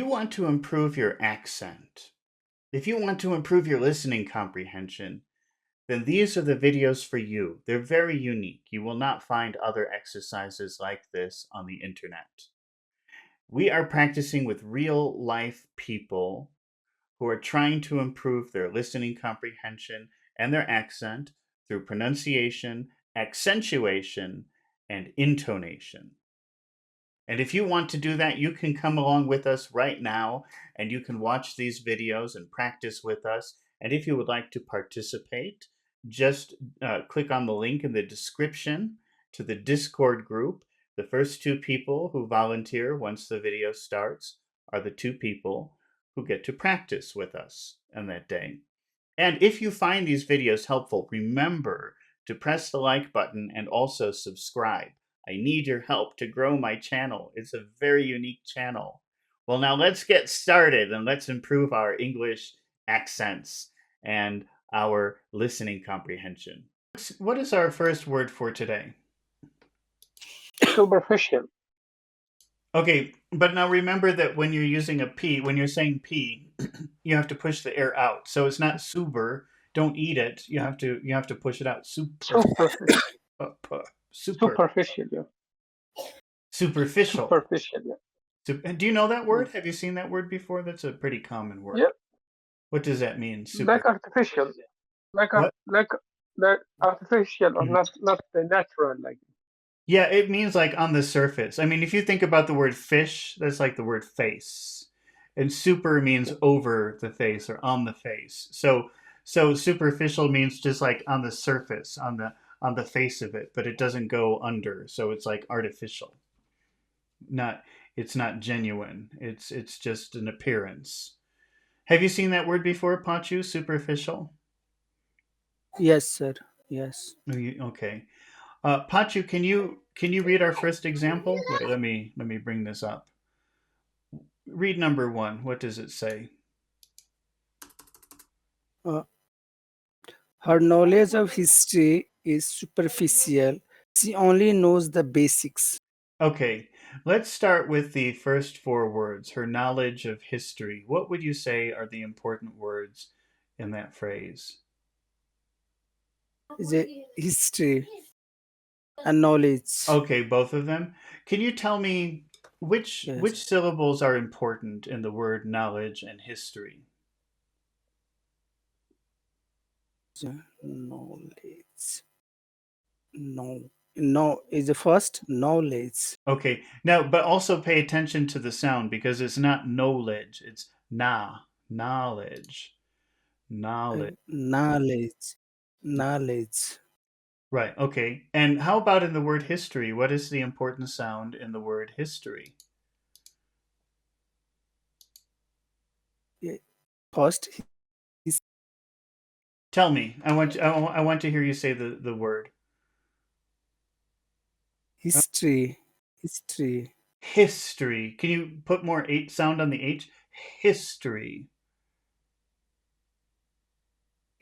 you want to improve your accent, if you want to improve your listening comprehension, then these are the videos for you. They're very unique. You will not find other exercises like this on the internet. We are practicing with real life people who are trying to improve their listening comprehension and their accent through pronunciation, accentuation, and intonation. And if you want to do that, you can come along with us right now and you can watch these videos and practice with us. And if you would like to participate, just click on the link in the description to the Discord group. The first two people who volunteer once the video starts are the two people who get to practice with us on that day. And if you find these videos helpful, remember to press the like button and also subscribe. I need your help to grow my channel. It's a very unique channel. Well, now let's get started and let's improve our English accents and our listening comprehension. What is our first word for today? Superficial. Okay, but now remember that when you're using a P, when you're saying P, you have to push the air out. So it's not super. Don't eat it. You have to push it out. Super. Superficial. Super. Superficial. Yeah. Superficial. Superficial. Yeah. Do you know that word? Mm. Have you seen that word before? That's a pretty common word. Yeah. What does that mean? Super. Like artificial. What? Like that artificial or not the natural like. Yeah, it means like on the surface. I mean, if you think about the word fish, that's like the word face. And super means over the face or on the face. So superficial means just like on the surface, on the face of it, but it doesn't go under. So it's like artificial. Not it's not genuine. It's just an appearance. Have you seen that word before, Pachu? Superficial? Yes, sir. Yes. Okay. Pachu, can you read our first example? Wait, let me bring this up. Read number 1. What does it say? Uh, her knowledge of history is superficial. She only knows the basics. Okay, let's start with the first 4 words. Her knowledge of history. What would you say are the important words in that phrase? Is a history and knowledge. Okay, both of them. Can you tell me which Yes. which syllables are important in the word knowledge and history? Knowledge. No is the first knowledge. Okay, now, but also pay attention to the sound because it's not knowledge, it's knowledge, knowledge. Knowledge. Right, okay. And how about in the word history? What is the important sound in the word history? First Tell me. I want to hear you say the word. history. History. Can you put more H sound on the H? History.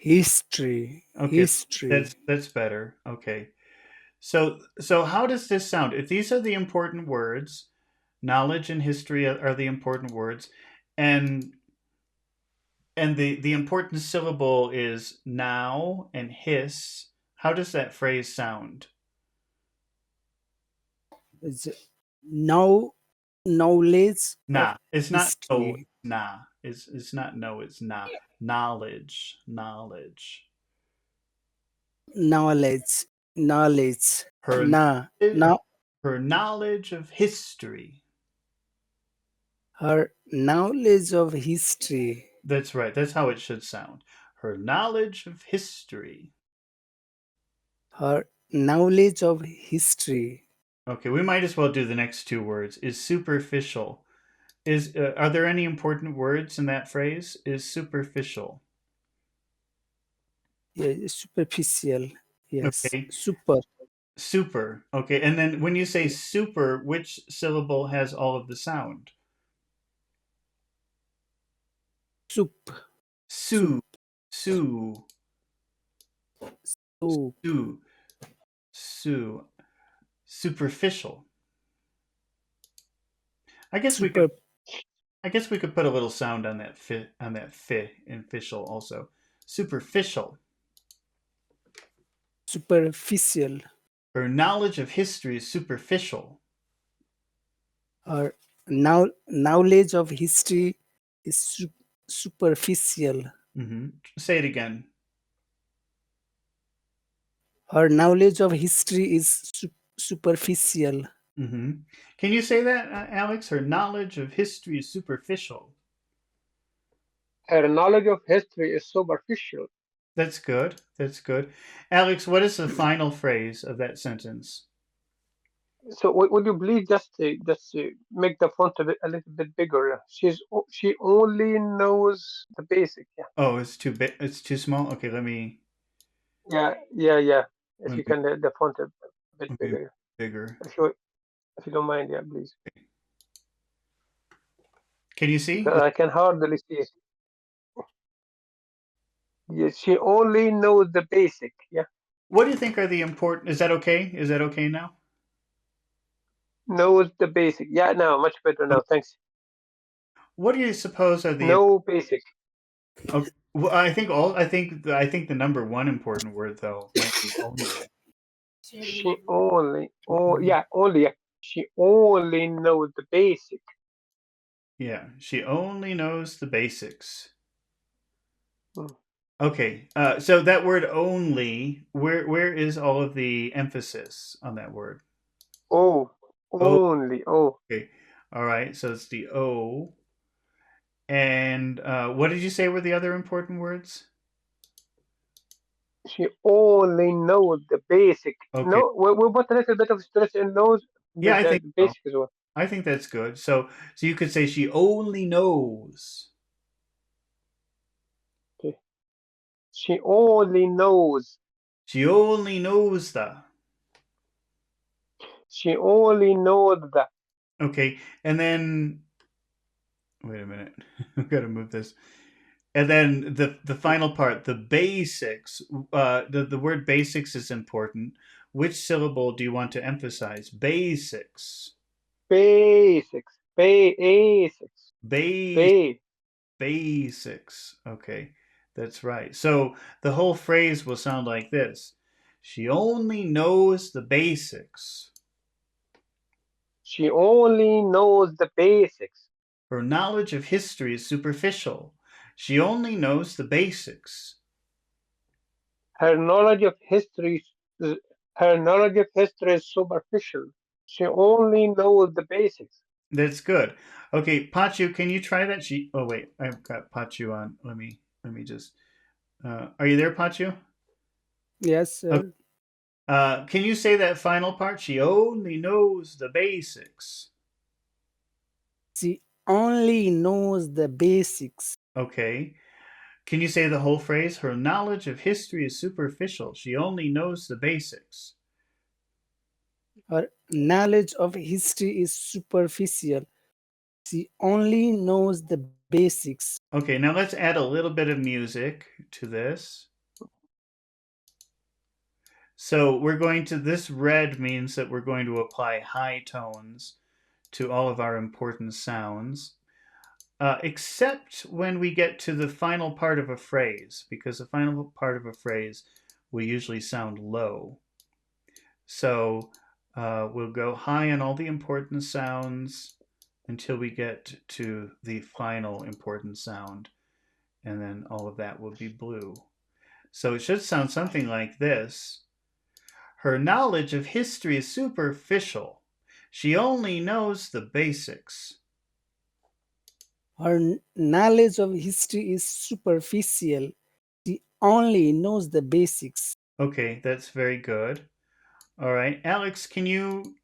Okay, History. that's better. Okay. So how does this sound? If these are the important words, knowledge and history are the important words, and the important syllable is now and his. How does that phrase sound? Is now knowledge of Nah, it's not no, history. nah. It's not no, it's nah. Knowledge, knowledge. Knowledge. Her Now her knowledge of history. her knowledge of history. That's right. That's how it should sound. Her knowledge of history. Her knowledge of history. Okay, we might as well do the next 2 words. Is superficial. Are there any important words in that phrase? Is superficial. Yeah, superficial. Yes. Okay. Super. Okay. And then when you say super, which syllable has all of the sound? Soup. Sue. Sue. Soup. Sue. Sue. Superficial. I guess we could Super. I guess we could put a little sound on that fi in official also. Superficial. superficial. Her knowledge of history is superficial. Her knowledge of history is superficial. Say it again. Her knowledge of history is superficial. hmm Can you say that, Alex? Her knowledge of history is superficial. Her knowledge of history is superficial. That's good. That's good. Alex, what is the final phrase of that sentence? So would you please just make the font a little bit bigger? She only knows the basic. Yeah, Oh, it's too big. It's too small. Okay, let me yeah. If let you me can the font a bit let me bigger, bigger. if you don't mind, yeah, please. Can you see? Because I can hardly see it. Yes, she only knows the basic. Yeah, What do you think are the important? Is that okay? Is that okay now? knows the basic. Yeah, now much better Okay. now. Thanks. What do you suppose are the? No basic. Okay, well, I think all. I think the number one important word though might be only. She only. Oh, yeah, only. Yeah. She only knows the basic. Yeah, she only knows the basics. Hmm. Okay, so that word only, where is all of the emphasis on that word? Oh, Oh, only. Oh, okay. All right, so it's the O. And what did you say were the other important words? she only knows the basic. Okay. No, we put a little bit of stress in knows Yeah, I think the so. basic as well. I think that's good. So you could say she only knows. Okay. She only knows. She only knows the. She only knows that. Okay, and then wait a minute. I've got to move this. And then the final part, the basics. The word basics is important. Which syllable do you want to emphasize? Basics. Basics. Basics. Base Ba- basics. Okay, that's right. So the whole phrase will sound like this. She only knows the basics. She only knows the basics. Her knowledge of history is superficial. She only knows the basics. Her knowledge of history is, her knowledge of history is superficial. She only knows the basics. That's good. Okay, Pachu, can you try that? Oh wait, I've got Pachu on. Let me just. Are you there, Pachu? Yes, Okay. sir. Can you say that final part? She only knows the basics. She only knows the basics. Okay. Can you say the whole phrase? Her knowledge of history is superficial. She only knows the basics. Her knowledge of history is superficial. She only knows the basics. Okay, now let's add a little bit of music to this. So this red means that we're going to apply high tones to all of our important sounds, except when we get to the final part of a phrase, because the final part of a phrase will usually sound low. So we'll go high on all the important sounds until we get to the final important sound, and then all of that will be blue. So it should sound something like this. Her knowledge of history is superficial. She only knows the basics. Her knowledge of history is superficial. She only knows the basics. Okay, that's very good. All right, Alex, can you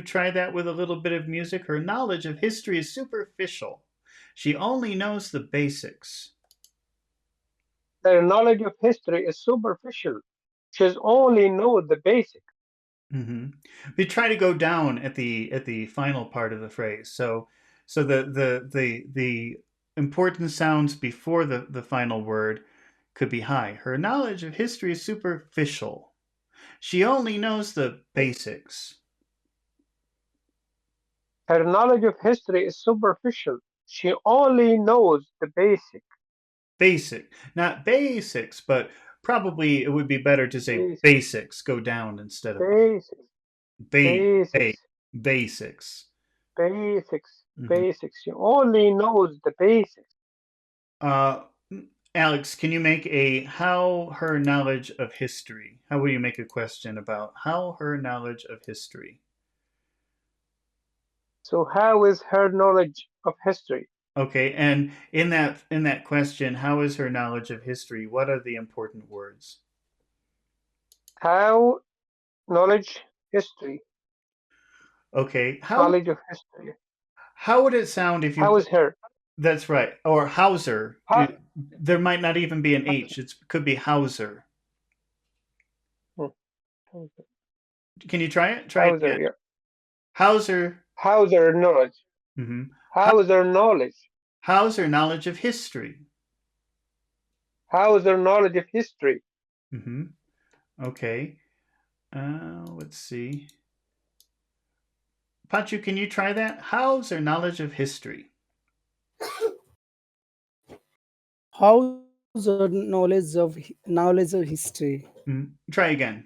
try that with a little bit of music? Her knowledge of history is superficial. She only knows the basics. Their knowledge of history is superficial. She only knows the basic. hmm We try to go down at the final part of the phrase. So the important sounds before the final word could be high. Her knowledge of history is superficial. She only knows the basics. Her knowledge of history is superficial. She only knows the basic. Basic. Not basics, but probably it would be better to say Basic. basics. Go down instead of Basics. ba- ba- Basics. basics. Basics. Hmm. Basics. She only knows the basics. Uh, Alex, can you make a how her knowledge of history? How will you make a question about how her knowledge of history? So how is her knowledge of history? Okay, and in that question, how is her knowledge of history? What are the important words? How knowledge history. Okay, Knowledge of history. how would it sound if you How put is her? that's right, or Hauser? How, There might not even be an H. It could be Hauser. hmm, Can you try it? Try it how's again. her? Yeah. Hauser. How's her knowledge? Hmm. How is her knowledge? Hauser knowledge of history. How is her knowledge of history? Hmm. Okay. Let's see. Pachu, can you try that? How's her knowledge of history? How's our knowledge of history? Try again.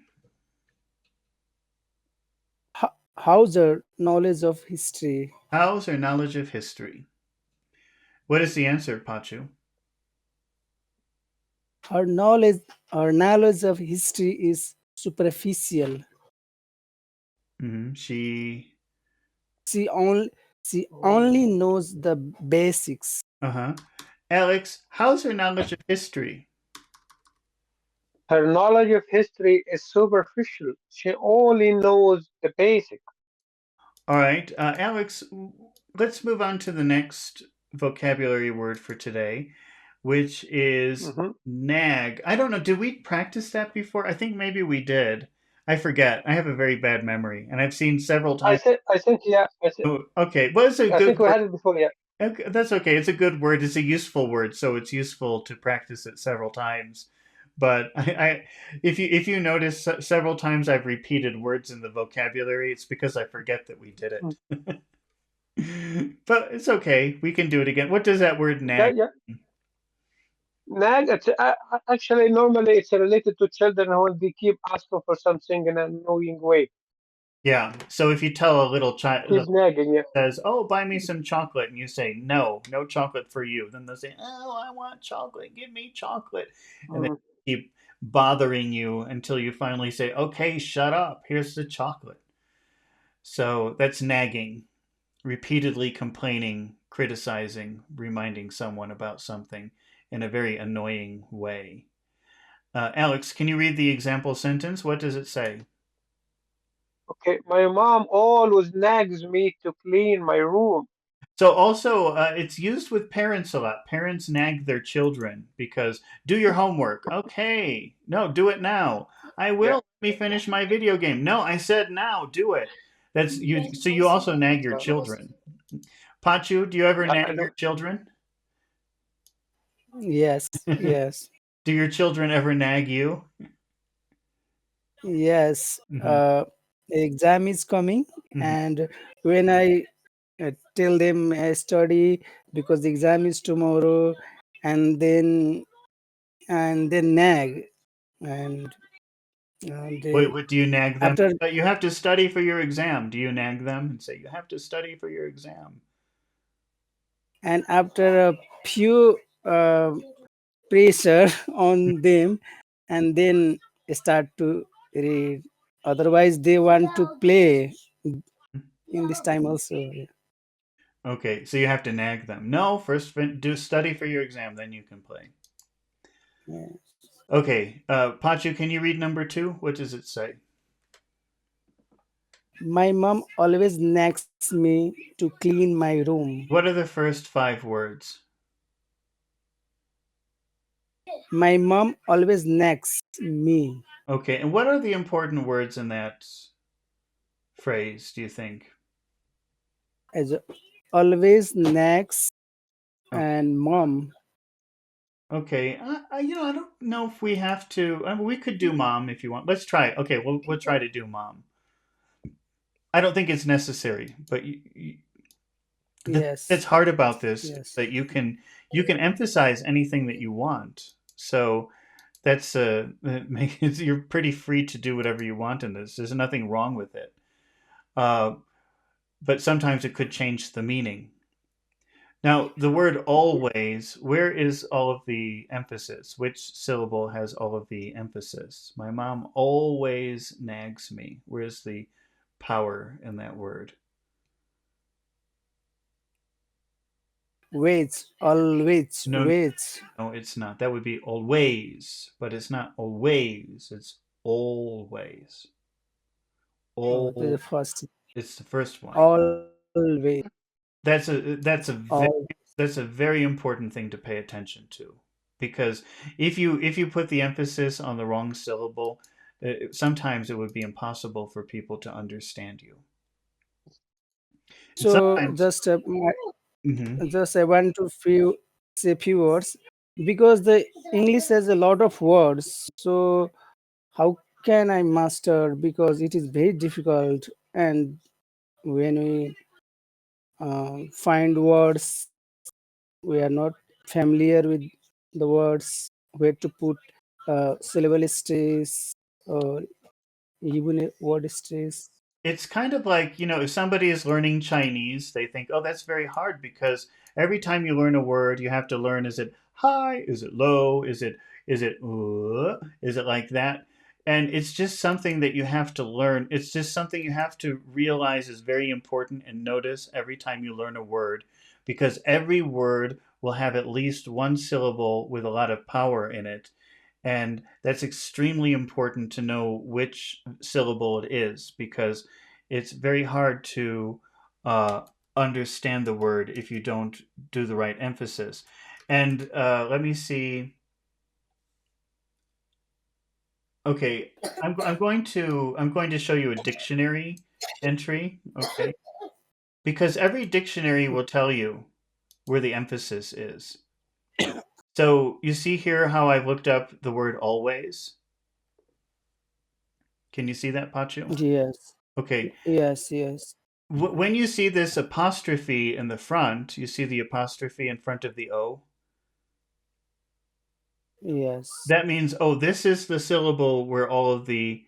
How's our knowledge of history? How's her knowledge of history? What is the answer, Pachu? Her knowledge, her knowledge of history is superficial. She. She only she only knows the basics. Uh huh. Alex, how's her knowledge of history? Her knowledge of history is superficial. She only knows the basic. All right, Alex, let's move on to the next vocabulary word for today, which is Hmm. nag. I don't know, did we practice that before? I think maybe we did. I forget. I have a very bad memory, and I've seen several times. I think, yeah. Oh, okay, well, it's a I good think we word. had it before, yeah. Okay, that's okay. It's a good word. It's a useful word, so it's useful to practice it several times. But if you notice, several times I've repeated words in the vocabulary. It's because I forget that we did Mm. it. But it's okay. We can do it again. What does that word Yeah, nag yeah. mean? Nag, actually, normally it's related to children when they keep asking for something in an annoying way. Yeah. So if you tell a little child Keep nagging, yeah. says, "Oh, buy me some chocolate," and you say, "No, no chocolate for you," then they'll say, "Oh, I want chocolate. Give me chocolate," and then Mhm. keep bothering you until you finally say, "Okay, shut up. Here's the chocolate." So that's nagging, repeatedly complaining, criticizing, reminding someone about something in a very annoying way. Alex, can you read the example sentence? What does it say? Okay, my mom always nags me to clean my room. So also, it's used with parents a lot. Parents nag their children because do your homework. Okay, no, do it now. I Yeah. will. Let me finish my video game. No, I said now. Do it. That's you. So you also nag your Uh, children. Pachu, do you ever I nag your don't. children? Yes, yes, Do your children ever nag you? yes. Hmm. Exam is coming, Hmm. and when I tell them study because the exam is tomorrow, and then nag, and What, they what do you nag them? after But you have to study for your exam. Do you nag them and say you have to study for your exam? after a few pressure on them, and then start to read. Otherwise, they want to play in this time also. Yeah. Okay, so you have to nag them. No, first do study for your exam, then you can play. Yeah. Okay, Pachu, can you read number two? What does it say? My mom always nags me to clean my room. What are the first five words? My mom always nags me. Okay, and what are the important words in that phrase, do you think? As always nags Okay, and mom. okay. I don't know if we have to. I mean, we could do mom if you want. Let's try it. Okay, we'll try to do mom. I don't think it's necessary, but The thing that's Yes. hard about this is Yes. that you can emphasize anything that you want. So that's you're pretty free to do whatever you want in this. There's nothing wrong with it. Uh, but sometimes it could change the meaning. Now, the word always, where is all of the emphasis? Which syllable has all of the emphasis? My mom always nags me. Where's the power in that word? Waits. Always. No, Waits. no, it's not. That would be always, but it's not always. It's always. Oh, the All. first. It's the first one. Always. That's a All. that's a very important thing to pay attention to, because if you put the emphasis on the wrong syllable, sometimes it would be impossible for people to understand you. And So sometimes, mhm. just I want to say few words because the English has a lot of words. So how can I master? Because it is very difficult, and when we find words, we are not familiar with the words, where to put syllable stress or even a word stress. It's kind of like, if somebody is learning Chinese, they think, oh, that's very hard because every time you learn a word, you have to learn, is it high? Is it low? Is it like that? And it's just something that you have to learn. It's just something you have to realize is very important and notice every time you learn a word, because every word will have at least one syllable with a lot of power in it. And that's extremely important to know which syllable it is, because it's very hard to uh, understand the word if you don't do the right emphasis. And let me see. Okay, I'm going to show you a dictionary entry. Okay, because every dictionary will tell you where the emphasis is. So you see here how I've looked up the word always. Can you see that, Pachu? Yes, Okay, yes, yes, when you see this apostrophe in the front, you see the apostrophe in front of the O. yes. That means, oh, this is the syllable where all of the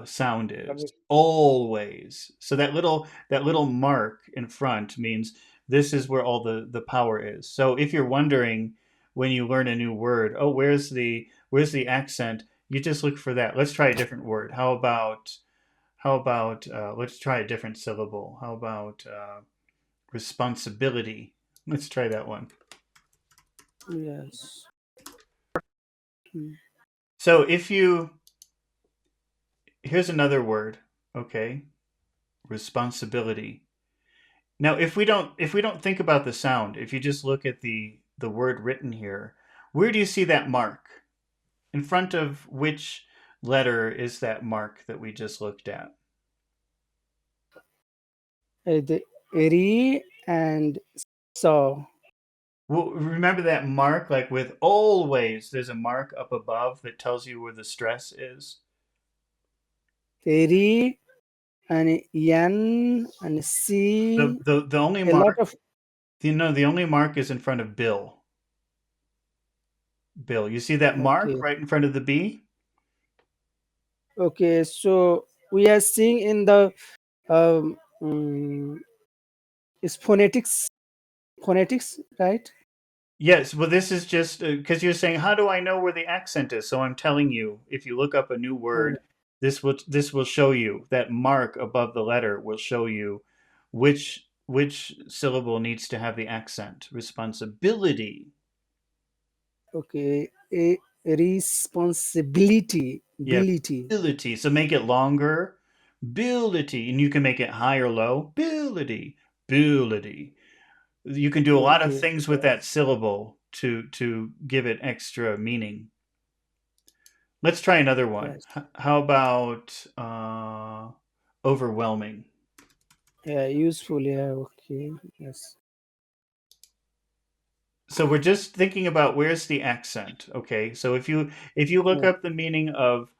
sound is. Always. So that little mark in front means this is where all the power is. So if you're wondering when you learn a new word, oh, where's the accent? You just look for that. Let's try a different word. How about let's try a different syllable. How about responsibility? Let's try that one. Yes. Mm. So here's another word, okay? Responsibility. Now, if we don't think about the sound, if you just look at the word written here, where do you see that mark? In front of which letter is that mark that we just looked at? The re and saw. Well, remember that mark, like with always, there's a mark up above that tells you where the stress is. The re and yan and The c. the, the only A lot mark, of. the only mark is in front of Bill. Bill, you see that mark Okay. right in front of the B? Okay. So we are seeing in the um, mm, is phonetics, right? Yes, well, this is just because you're saying, how do I know where the accent is? So I'm telling you, if you look up a new Uh, word, this will show you that mark above the letter will show you which syllable needs to have the accent. Responsibility. okay. A responsibility. Yeah, Ability. ability. So make it longer. Ability, and you can make it high or low. Ability. Ability. You can do a lot of Okay. things with that syllable to give it extra meaning. Let's try another one. Yes. How about overwhelming? Yeah. Useful. Yeah. Okay. Yes. So we're just thinking about where's the accent. Okay, so if you look Yeah. up the meaning of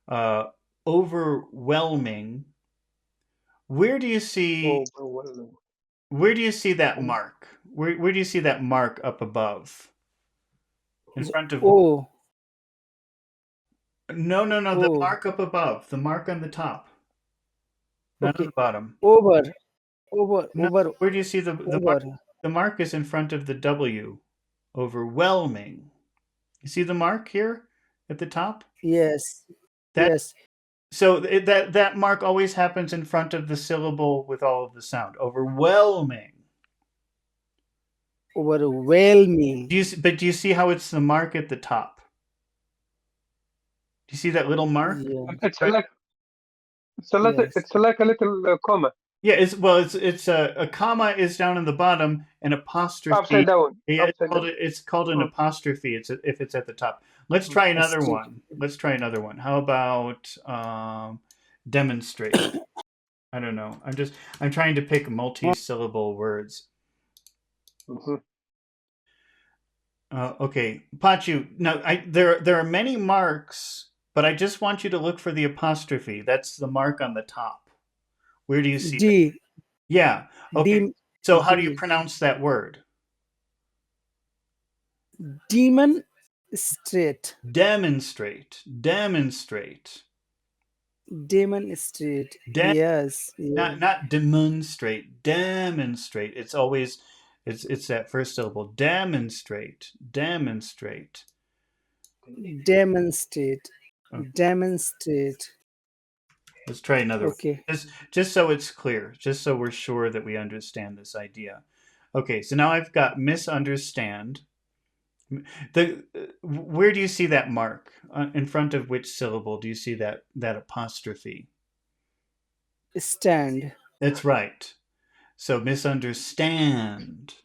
uh, overwhelming, where do you see Overwhelming. Where do you see that mark? Where do you see that mark up above? In So, front of what? O, No, no, no. The O. mark up above. The mark on the top, not on the Okay. bottom. Over, over, No. over, Where do you see the mark? over. The mark is in front of the W. Overwhelming. You see the mark here at the top? Yes, That yes. so that mark always happens in front of the syllable with all of the sound. Overwhelming. Overwhelming. But do you see how it's the mark at the top? Do you see that little mark? Yeah. It's Right. like Yes. it's like a little comma Yeah, it's a comma is down in the bottom, an apostrophe. upside down, Yeah, upside down. it's called an Mm, apostrophe. If it's at the top. Let's mm. try another Straight. one. Let's try another one. How about demonstrate? I don't know. I'm trying to pick multi-syllable words. Mhm. Okay, Pachu. Now, there are many marks, but I just want you to look for the apostrophe. That's the mark on the top. Where do you see that? D, Yeah. Okay. dim, So how do you D. pronounce that word? Demon straight. Demonstrate. Demonstrate. Demonstrate. De- Yes. Yeah. not demonstrate. Demonstrate. It's always it's that first syllable. Demonstrate. Demonstrate. Demonstrate. Okay. Demonstrate. Let's try another one. Okay. Just so it's clear, just so we're sure that we understand this idea. Okay, so now I've got misunderstand. The where do you see that mark? In front of which syllable do you see that apostrophe? Stand. That's right. So misunderstand.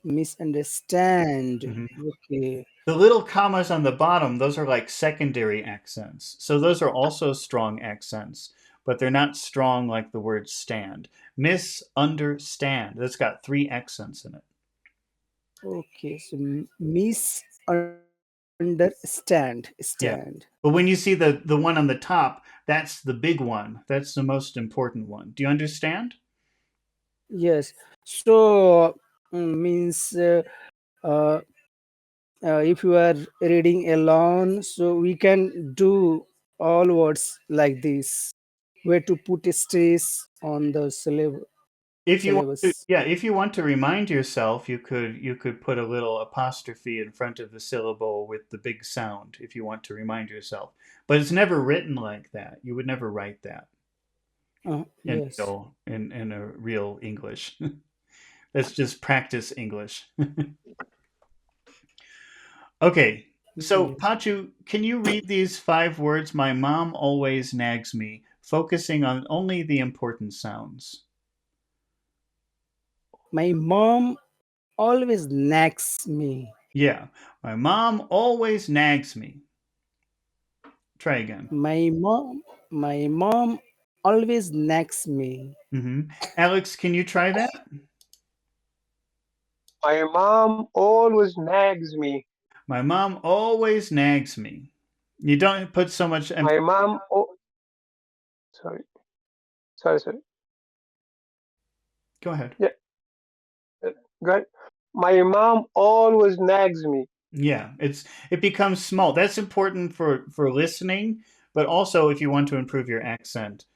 Misunderstand. Mhm. Okay. The little commas on the bottom, those are like secondary accents. So those are also strong accents, but they're not strong like the word stand. Misunderstand. That's got three accents in it. Okay. So misunderstand. Yeah. Stand. But when you see the one on the top, that's the big one. That's the most important one. Do you understand? Yes. So means uh, if you are reading alone, so we can do all words like this. Where to put a stress on the If you want to, syllabus. yeah, if you want to remind yourself, you could put a little apostrophe in front of the syllable with the big sound if you want to remind yourself. But it's never written like that. You would never write that Yes. in a real English. That's just practice English. Okay. So, Yes. Pachu, can you read these five words? My mom always nags me, focusing on only the important sounds. My mom always nags me. Yeah. My mom always nags me. Try again. My mom always nags me. Alex, can you try that? My mom always nags me. My mom always nags me. You don't put so much emphasis. My mom. Oh, sorry, sorry. Go ahead. Yeah, go ahead. My mom always nags me. Yeah, it becomes small. That's important for listening, but also if you want to improve your accent.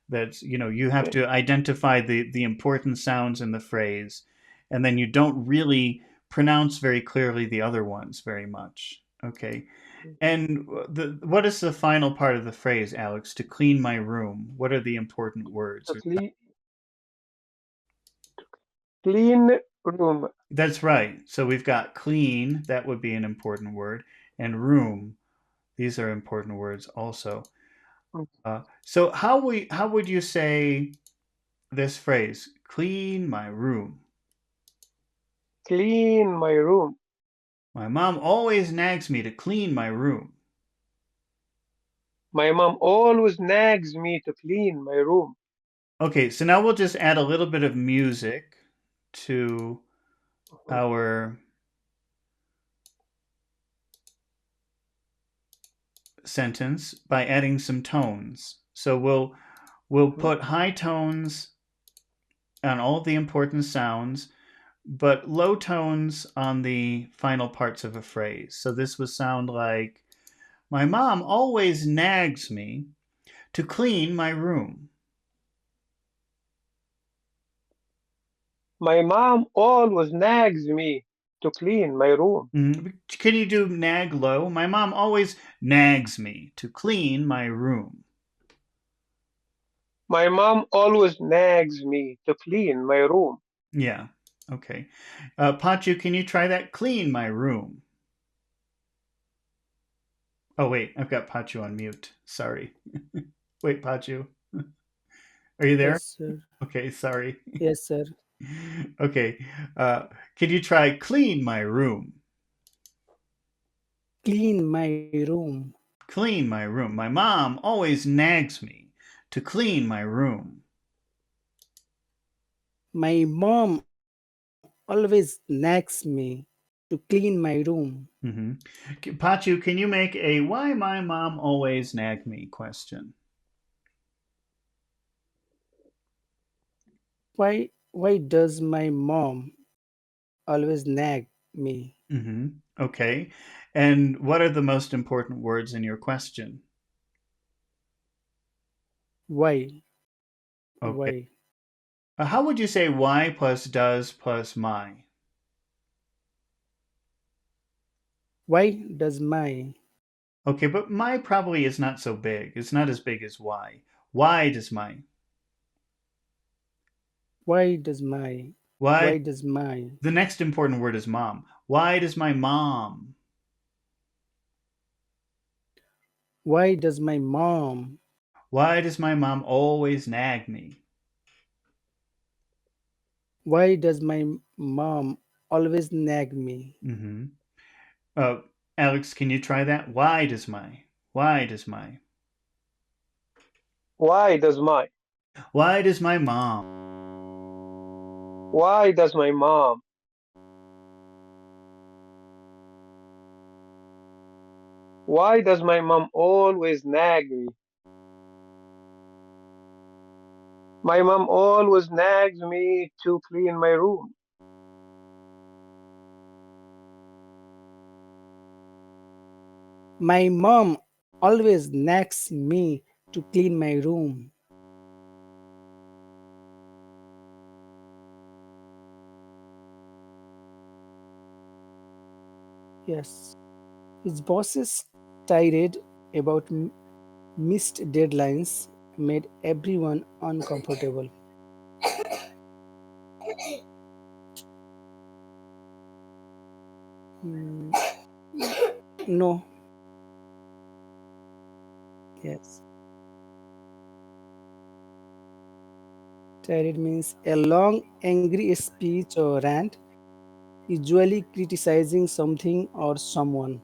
That's you have Okay. to identify the important sounds in the phrase, and then you don't really pronounce very clearly the other ones very much. Okay. And what is the final part of the phrase, Alex? To clean my room. What are the important words? To clean room. That's right. So we've got clean, that would be an important word, and room. These are important words also. Mm, So how would you say this phrase? Clean my room. Clean my room. My mom always nags me to clean my room. My mom always nags me to clean my room. Okay, so now we'll just add a little bit of music to Mhm, our sentence by adding some tones. So we'll mhm, put high tones on all the important sounds, but low tones on the final parts of a phrase. So this would sound like, my mom always nags me to clean my room. My mom always nags me to clean my room. Can you do nag low? My mom always nags me to clean my room. My mom always nags me to clean my room. Yeah, okay. Pachu, can you try that? Clean my room. Oh, wait, I've got Pachu on mute. Sorry. Wait, Pachu. Are you there? Yes, sir. Okay, sorry. Yes, sir. Okay. Uh, can you try clean my room? Clean my room. Clean my room. My mom always nags me to clean my room. My mom always nags me to clean my room. Pachu, can you make a why my mom always nag me question? Why does my mom always nag me? Okay. And what are the most important words in your question? Why? Okay. Why? How would you say why plus does plus my? Why does my? Okay, but my probably is not so big. It's not as big as why. Why does my? Why does my? Why? Why does my? The next important word is mom. Why does my mom? Why does my mom? Why does my mom always nag me? Why does my mom always nag me? Mm-hmm. Uh, Alex, can you try that? Why does my? Why does my? Why does my? Why does my mom? Why does my mom? Why does my mom always nag me? My mom always nags me to clean my room. My mom always nags me to clean my room. Yes. His bosses tirade about missed deadlines made everyone uncomfortable. Mm, no, yes. Tirade means a long, angry speech or rant, usually criticizing something or someone.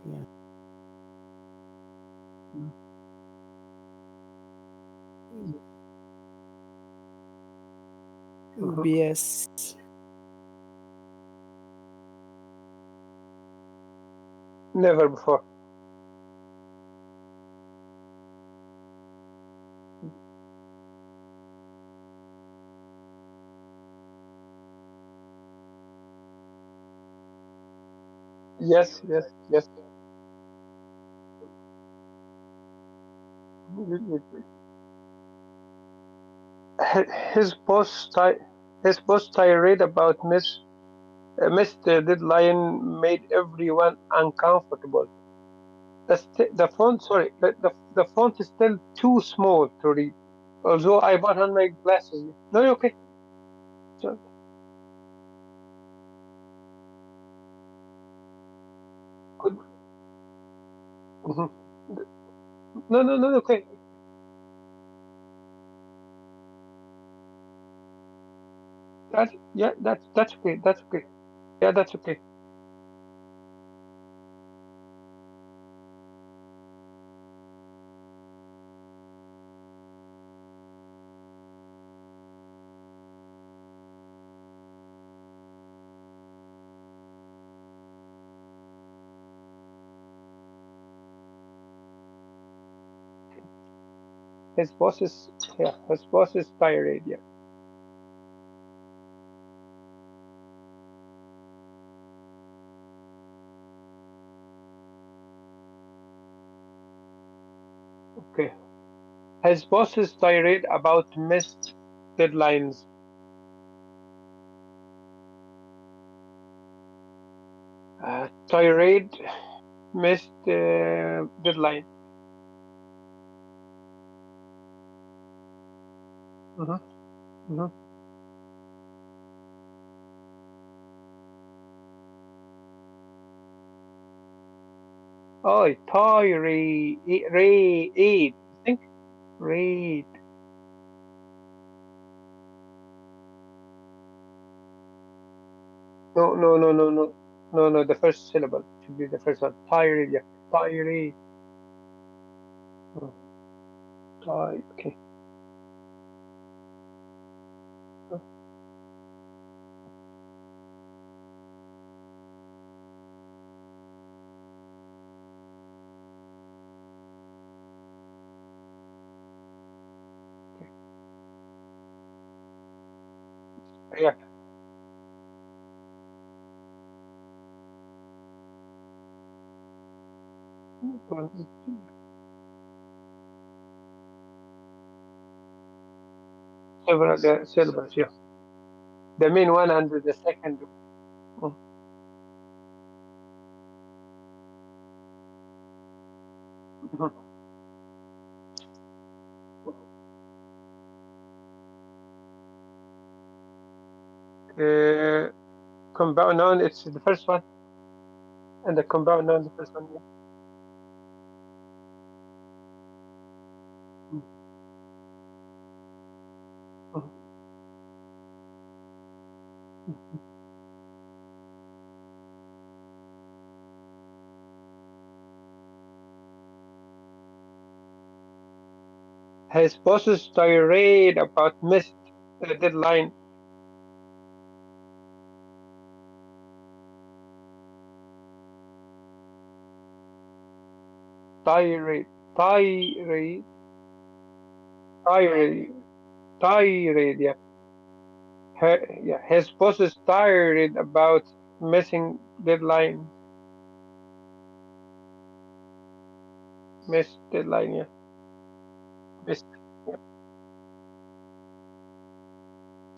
Yeah. Mhm. Yes. Never before. Yes, yes, yes. His his post tirade about missed deadline made everyone uncomfortable. The font, sorry, the font is still too small to read. Although I bought on my glasses. No, okay. So, good. Mhm. No, no, no, okay. Yeah, that's okay. That's okay. Yeah, that's okay. His boss is yeah. His boss is tired. Yeah. Okay. His boss is tired about missed deadlines. Tirade missed deadline. Mm-hmm. Mm-hmm. Oh, tirade. I think read. No, no, no, no, no, no, no. The first syllable should be the first one. Tirade. Yeah. Tirade. Mm, okay. Yeah. Several syllables. Yeah. The main one and the second. Mm, mhm. Uh, Compound noun. It's the first one, and the compound noun the first one. Yeah. Mm, mhm, mhm. His boss is tirade about missed deadline. Tirade, tirade, tirade, tirade. Yeah. Yeah. His boss is tired about missing deadline. Missed deadline. Yeah. Missed. Yeah.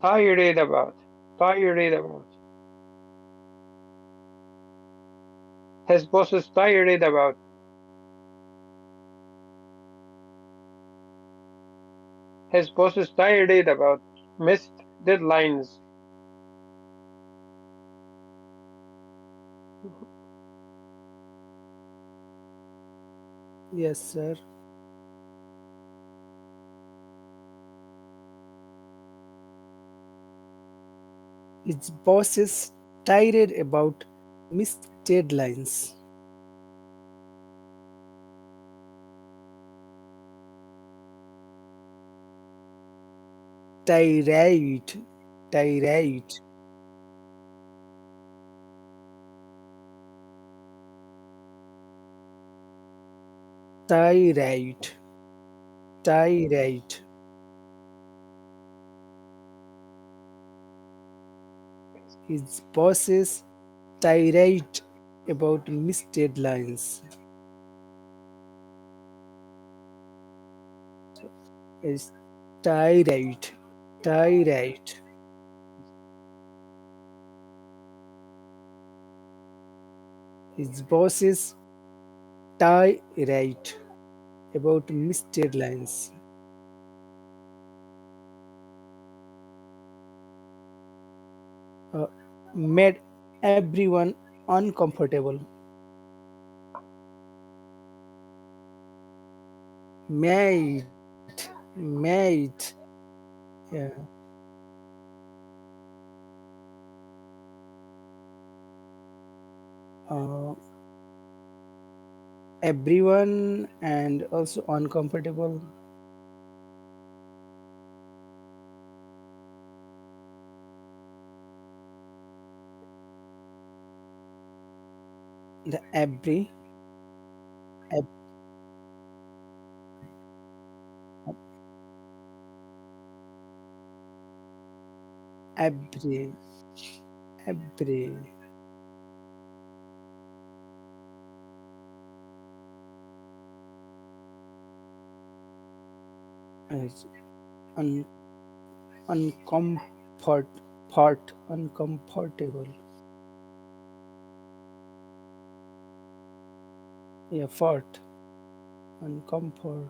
Tired about. Tired about. His boss is tired about. His boss is tired about missed deadlines. Yes, sir. Its boss is tired about missed deadlines. Tirade, tirade. Tirade, tirade. His boss is tirade about missed deadlines. Is tirade, tirade. His boss is tirade about missed deadlines. Uh, Made everyone uncomfortable. Made, made. Yeah. Uh, Everyone and also uncomfortable. The every, ev- Every, every is un, uncomfort, part, uncomfortable. Yeah, fart, uncomfort.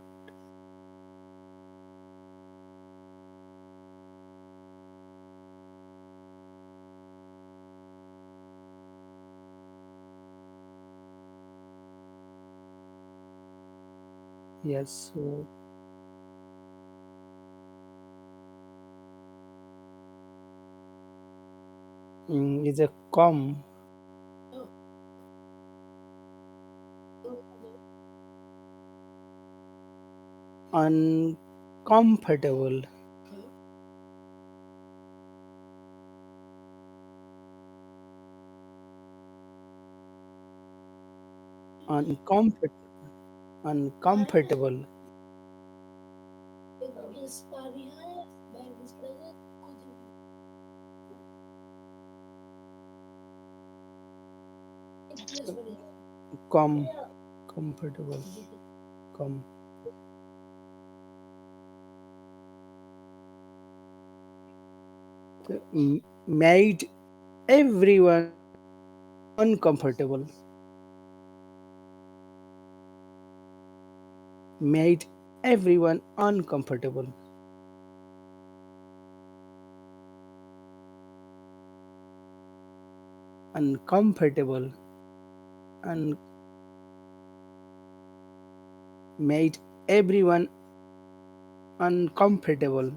Yes, so is a uncomfortable, uncomfort, uncomfortable, com, comfortable, com, made everyone uncomfortable, made everyone uncomfortable, uncomfortable, and made everyone uncomfortable.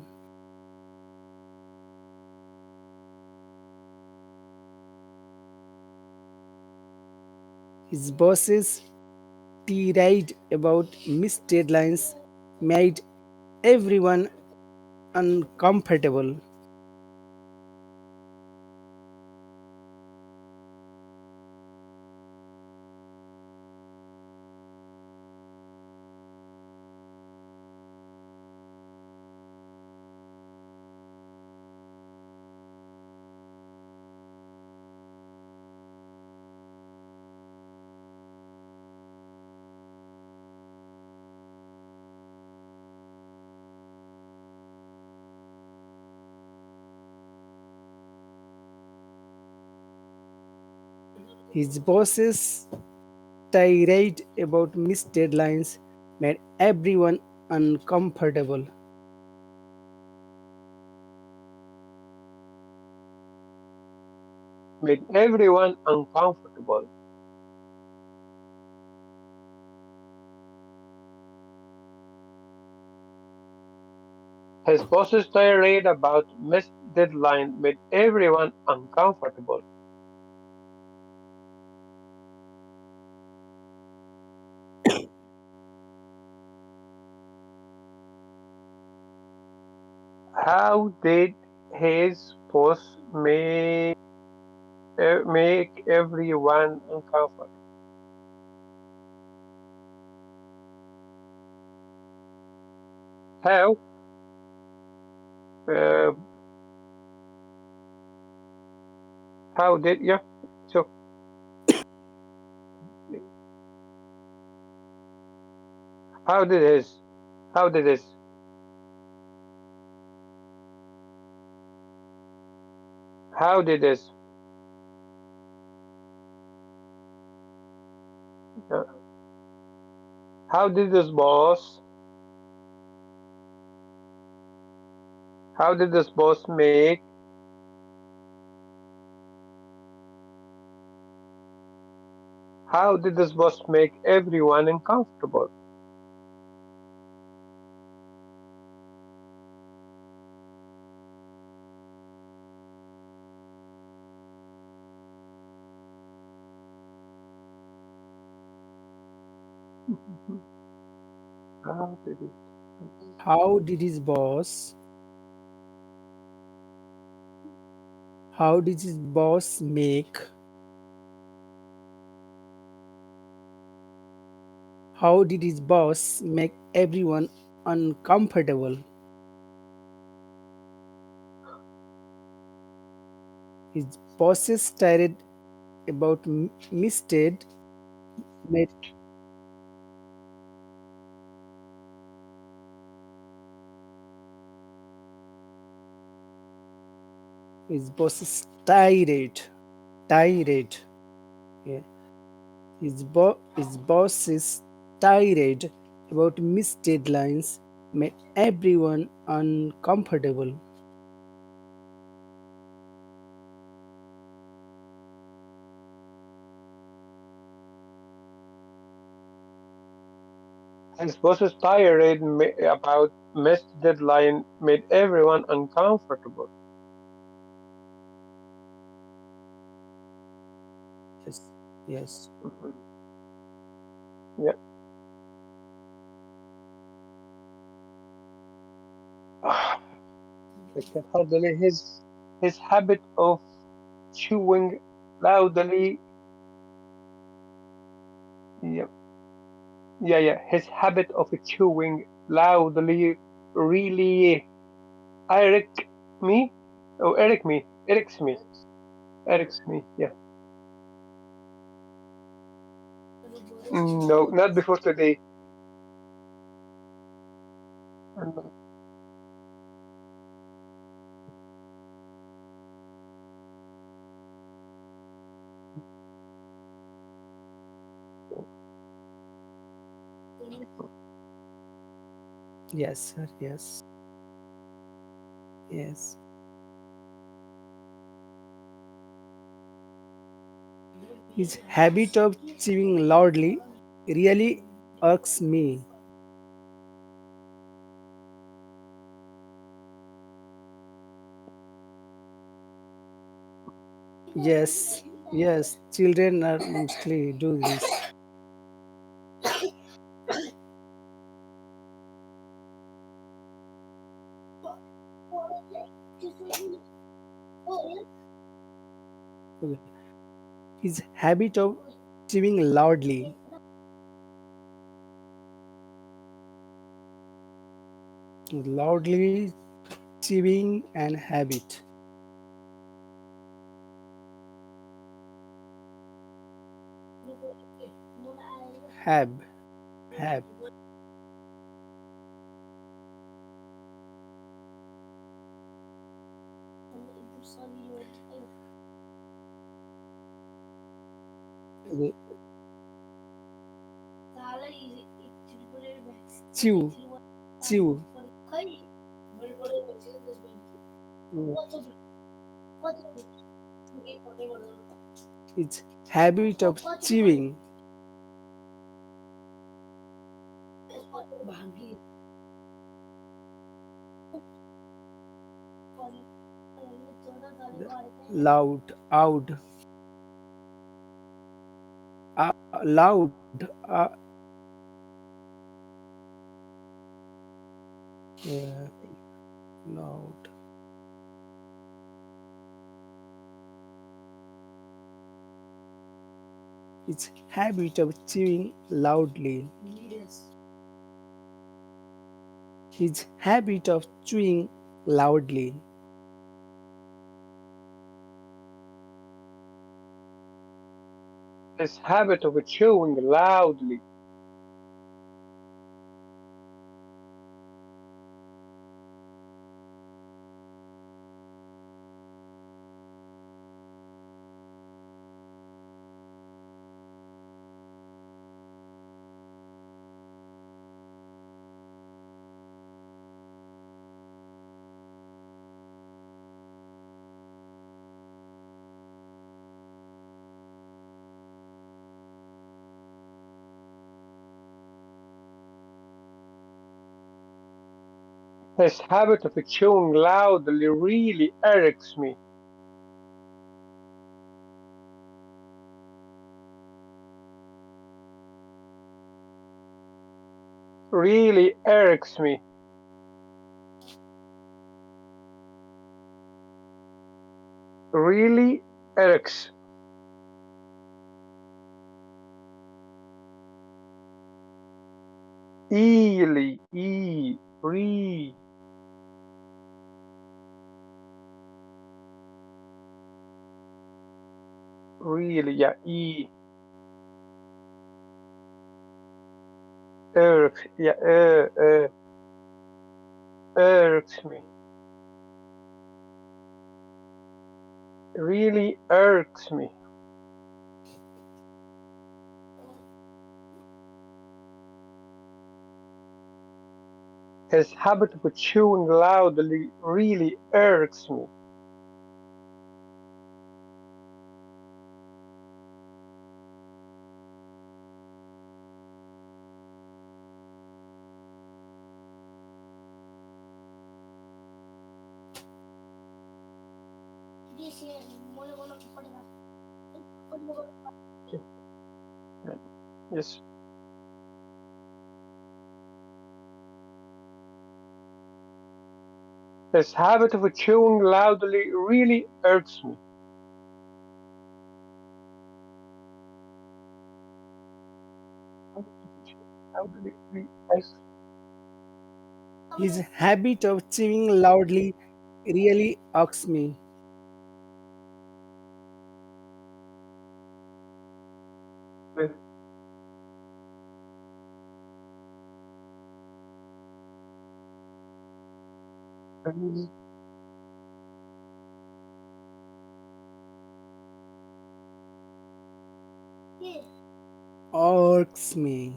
His bosses tirade about missed deadlines made everyone uncomfortable. His bosses tirade about missed deadlines made everyone uncomfortable. Made everyone uncomfortable. His boss's tirade about missed deadline made everyone uncomfortable. How did his boss make everyone uncomfortable? How? Uh, how did yeah? So how did his how did his how did his uh, how did his boss how did this boss make how did this boss make everyone uncomfortable? How did it? How did his boss how did his boss make how did his boss make everyone uncomfortable? His bosses tired about misted made his bosses tirade. Yeah. His boss's tirade about missed deadlines made everyone uncomfortable. His boss's tirade about missed deadline made everyone uncomfortable. Yes, yes, Mhm. Yeah. I can hardly his habit of chewing loudly. Yeah, yeah. His habit of chewing loudly really irk me. Oh, irks me. Yeah. No, not before today. Mm, yes, sir, yes, yes. His habit of chewing loudly really irks me. Yes, yes, children are mostly do this. Okay. His habit of chewing loudly chewing and habit. Have, have. Okay. Chew, chew. Mm. Its habit of chewing. Loud, out, uh, loud, uh, yeah, loud. Its habit of chewing loudly. His habit of chewing loudly. His habit of chewing loudly. His habit of chewing loudly really irks me. Really irks me. Really irks. Eely, re. really, yeah, yeah, irks me, really irks me. His habit of chewing loudly really irks me. Yes, his habit of chewing loudly really irks me. Loudly really irks His habit of chewing loudly really irks me. me. Irks me.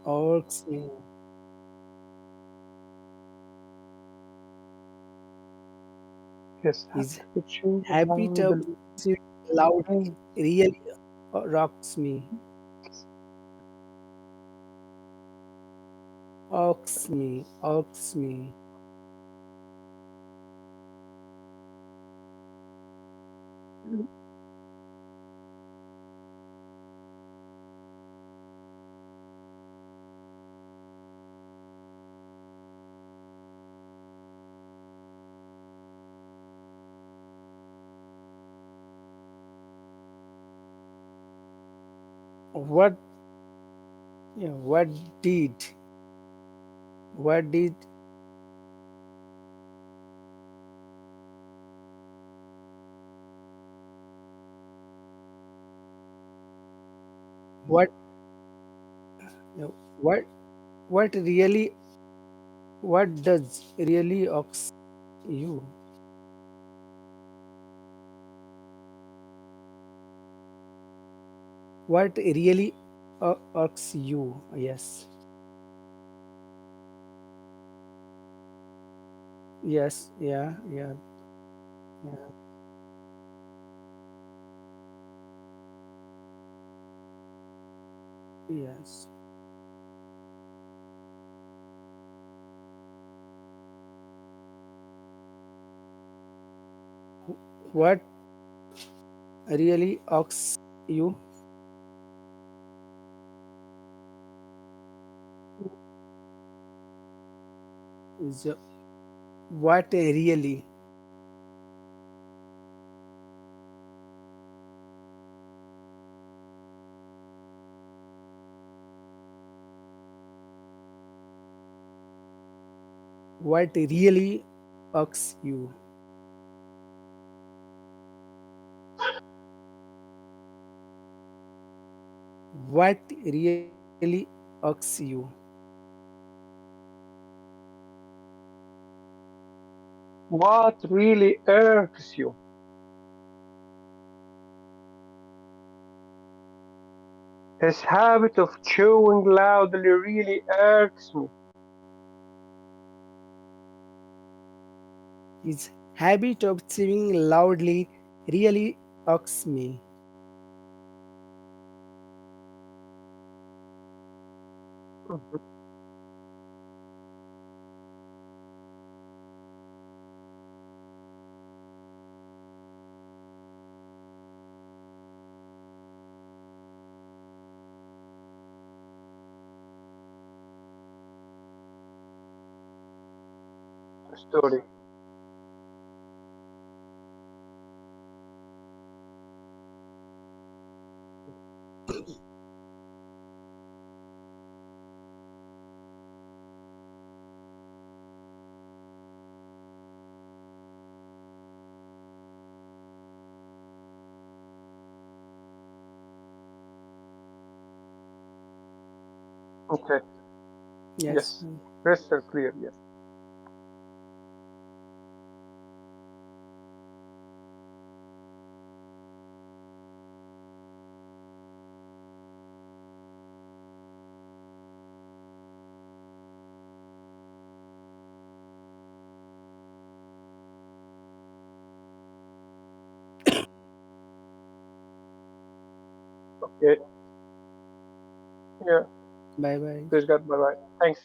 Irks me. His His habit of chewing habit of loudly chewing loudly really really rocks me. Irks me. Irks me. What? Yeah. Did? What did? What? Yeah, what? What really? What does really irks you? What really irks you? Yes. Yes. Yeah. Yeah. Yeah. Yes. What really irks you is what really what really irks you. What really irks you. what really irks you. His habit of chewing loudly really irks me. His habit of chewing loudly really irks me. Mhm. Story. Okay. Yes. Yes. Crystal clear. Yes. Okay. Yeah. Bye bye. Please God. Bye bye. Thanks.